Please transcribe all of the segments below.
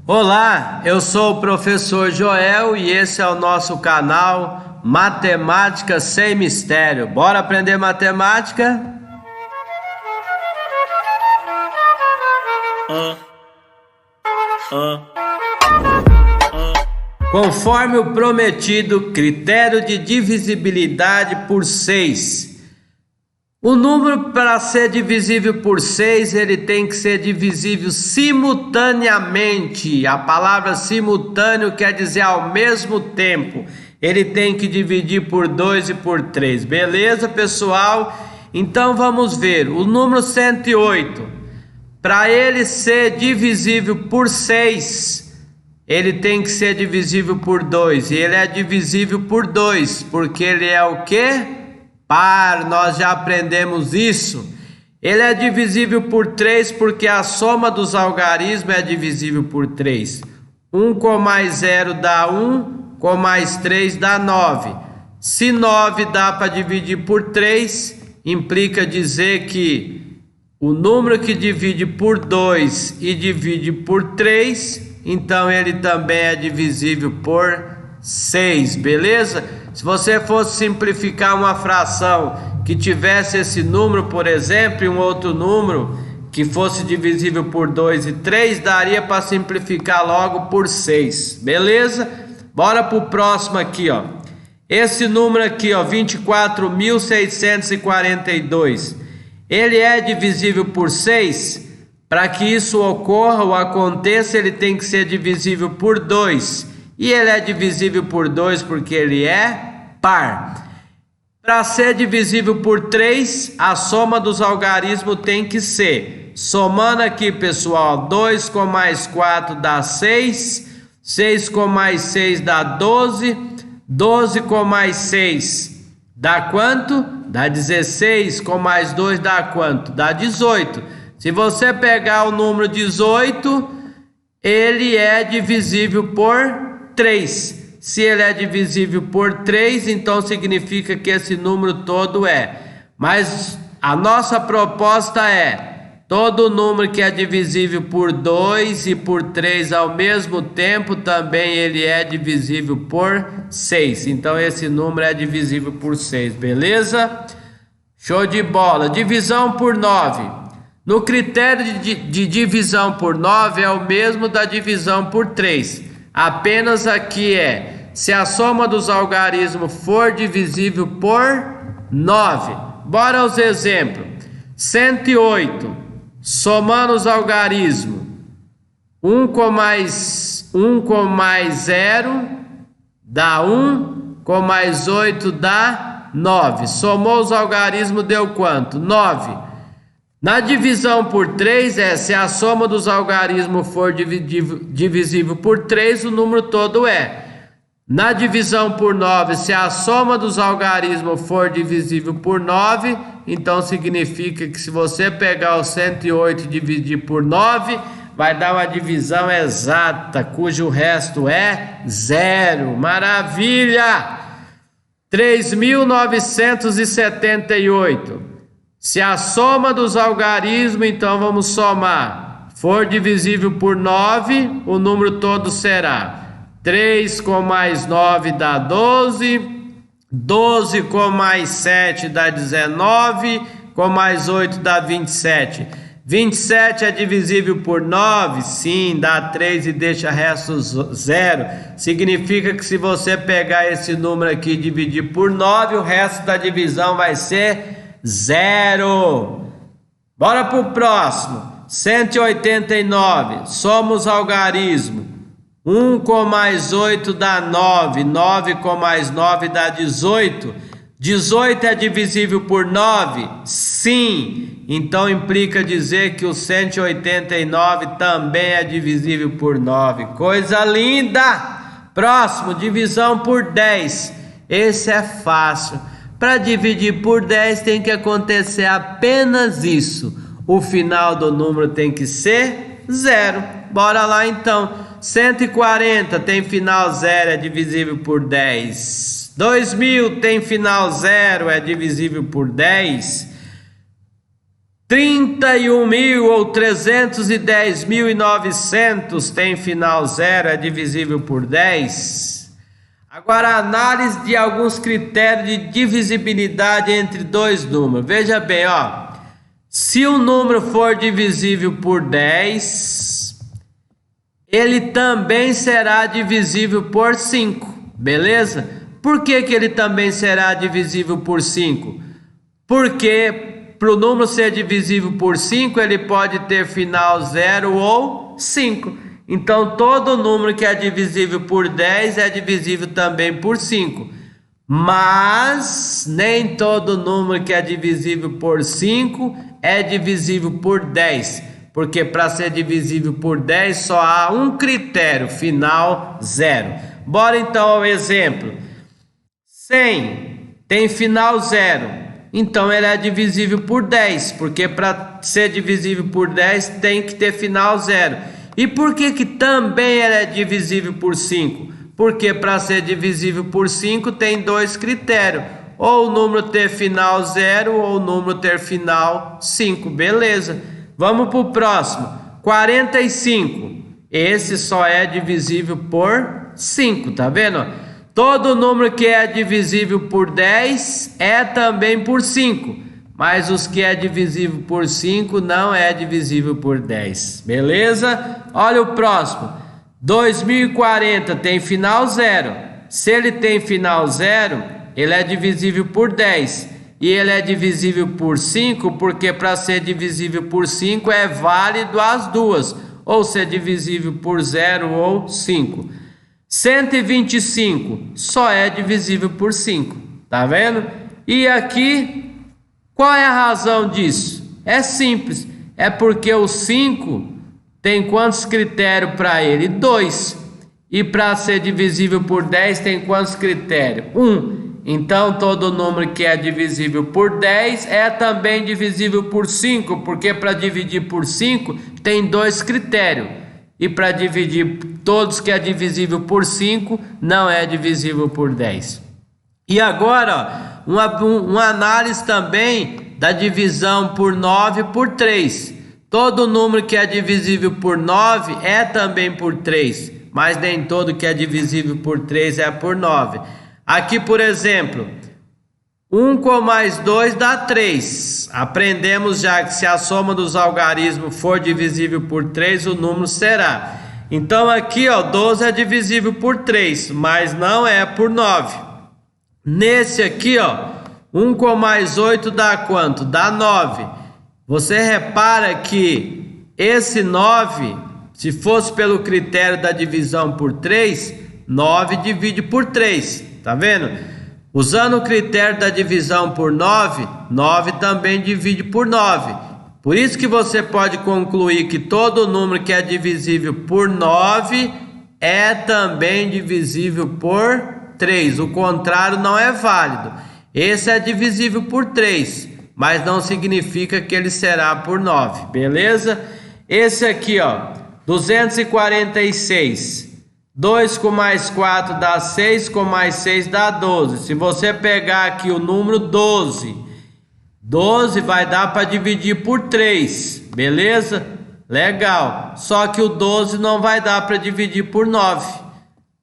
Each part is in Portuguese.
Olá, eu sou o professor Joel e esse é o nosso canal Matemática Sem Mistério. Bora aprender matemática? Conforme o prometido, critério de divisibilidade por 6. O número, para ser divisível por 6, ele tem que ser divisível simultaneamente. A palavra simultâneo quer dizer ao mesmo tempo. Ele tem que dividir por 2 e por 3. Beleza, pessoal? Então vamos ver. O número 108, para ele ser divisível por 6, ele tem que ser divisível por 2. E ele é divisível por 2, porque ele é o quê? Par, nós já aprendemos isso. Ele é divisível por 3 porque a soma dos algarismos é divisível por 3. 1 com mais 0 dá 1, com mais 3 dá 9. Se 9 dá para dividir por 3, implica dizer que o número que divide por 2 e divide por 3, então ele também é divisível por 6, beleza? Se você fosse simplificar uma fração que tivesse esse número, por exemplo, e um outro número que fosse divisível por 2 e 3, daria para simplificar logo por 6, beleza? Bora para o próximo aqui, ó. Esse número aqui, ó, 24.642, ele é divisível por 6? Para que isso ocorra ou aconteça, ele tem que ser divisível por 2. E ele é divisível por 2 porque ele é par. Para ser divisível por 3, a soma dos algarismos tem que ser, somando aqui, pessoal, 2 com mais 4 dá 6, 6 com mais 6 dá 12, 12 com mais 6 dá quanto? Dá 16, com mais 2 dá quanto? Dá 18. Se você pegar o número 18, ele é divisível por 3. Se ele é divisível por 3, então significa que esse número todo é. Mas a nossa proposta é: todo número que é divisível por 2 e por 3 ao mesmo tempo, também ele é divisível por 6. Então esse número é divisível por 6, beleza? Show de bola. Divisão por 9. No critério de divisão por 9 é o mesmo da divisão por 3. Apenas aqui é, se a soma dos algarismos for divisível por 9. Bora aos exemplos. 108, somando os algarismos. 1 com mais 0 dá 1, com mais 8 dá 9. Somou os algarismos, deu quanto? 9. Na divisão por 3 se a soma dos algarismos for divisível por 3, o número todo é. Na divisão por 9, se a soma dos algarismos for divisível por 9, então significa que se você pegar o 108 e dividir por 9, vai dar uma divisão exata, cujo resto é 0. Maravilha! 3.978. Se a soma dos algarismos, então vamos somar, for divisível por 9, o número todo será 3 com mais 9 dá 12, 12 com mais 7 dá 19, com mais 8 dá 27. 27 é divisível por 9? Sim, dá 3 e deixa resto 0. Significa que se você pegar esse número aqui e dividir por 9, o resto da divisão vai ser 0. Bora pro próximo. 189. Soma os algarismos. 1 com mais 8 dá 9. 9 com mais 9 dá 18. 18 é divisível por 9? Sim. Então implica dizer que o 189 também é divisível por 9. Coisa linda! Próximo, divisão por 10. Esse é fácil. Para dividir por 10 tem que acontecer apenas isso. O final do número tem que ser 0. Bora lá então. 140 tem final 0, é divisível por 10. 2000 tem final 0, é divisível por 10. 31.000 ou 310.900 tem final 0, é divisível por 10. Agora, análise de alguns critérios de divisibilidade entre dois números. Veja bem, ó. Se o número for divisível por 10, ele também será divisível por 5, beleza? Por que ele também será divisível por 5? Porque para o número ser divisível por 5, ele pode ter final 0 ou 5. Então, todo número que é divisível por 10 é divisível também por 5. Mas nem todo número que é divisível por 5 é divisível por 10. Porque para ser divisível por 10 só há um critério, final 0. Bora então ao exemplo. 100 tem final 0. Então ele é divisível por 10, porque para ser divisível por 10 tem que ter final 0. E por que também ele é divisível por 5? Porque para ser divisível por 5 tem dois critérios. Ou o número ter final 0 ou o número ter final 5. Beleza. Vamos para o próximo. 45. Esse só é divisível por 5, tá vendo? Todo número que é divisível por 10 é também por 5, mas os que é divisível por 5 não é divisível por 10, beleza? Olha o próximo, 2040 tem final 0, se ele tem final 0, ele é divisível por 10, e ele é divisível por 5, porque para ser divisível por 5 é válido as duas, ou ser divisível por 0 ou 5. 125 só é divisível por 5, tá vendo? E aqui, qual é a razão disso? É simples, é porque o 5 tem quantos critérios para ele? 2. E para ser divisível por 10 tem quantos critérios? 1. Então todo número que é divisível por 10 é também divisível por 5, porque para dividir por 5 tem dois critérios. E para dividir todos que é divisível por 5, não é divisível por 10. E agora, uma análise também da divisão por 9 por 3. Todo número que é divisível por 9 é também por 3, mas nem todo que é divisível por 3 é por 9. Aqui, por exemplo, 1 com mais 2 dá 3. Aprendemos já que se a soma dos algarismos for divisível por 3, o número será. Então aqui, ó, 12 é divisível por 3, mas não é por 9. Nesse aqui, ó, 1 com mais 8 dá quanto? Dá 9. Você repara que esse 9, se fosse pelo critério da divisão por 3, 9 divide por 3, tá vendo? Usando o critério da divisão por 9, 9 também divide por 9. Por isso que você pode concluir que todo número que é divisível por 9 é também divisível por 3. O contrário não é válido. Esse é divisível por 3, mas não significa que ele será por 9, beleza? Esse aqui, ó, 246. 2 com mais 4 dá 6, com mais 6 dá 12. Se você pegar aqui o número 12, 12 vai dar para dividir por 3, beleza? Legal. Só que o 12 não vai dar para dividir por 9.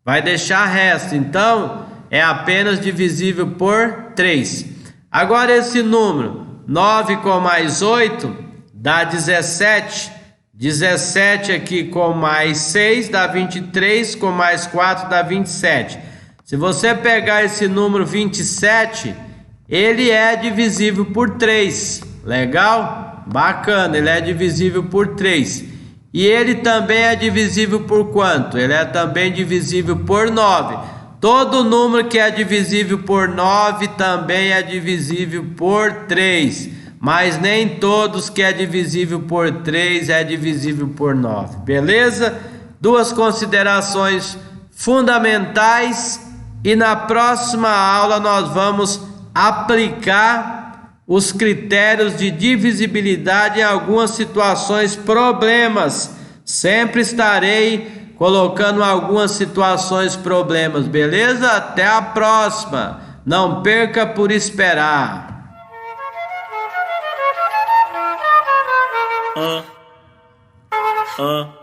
Vai deixar resto. Então, é apenas divisível por 3. Agora esse número, 9 com mais 8 dá 17. 17 aqui com mais 6 dá 23, com mais 4 dá 27. Se você pegar esse número 27, ele é divisível por 3. Legal? Bacana, ele é divisível por 3. E ele também é divisível por quanto? Ele é também divisível por 9. Todo número que é divisível por 9 também é divisível por 3. Mas nem todos que é divisível por 3 é divisível por 9, beleza? Duas considerações fundamentais e na próxima aula nós vamos aplicar os critérios de divisibilidade em algumas situações, problemas. Sempre estarei colocando algumas situações, problemas, beleza? Até a próxima. Não perca por esperar. ah, ah.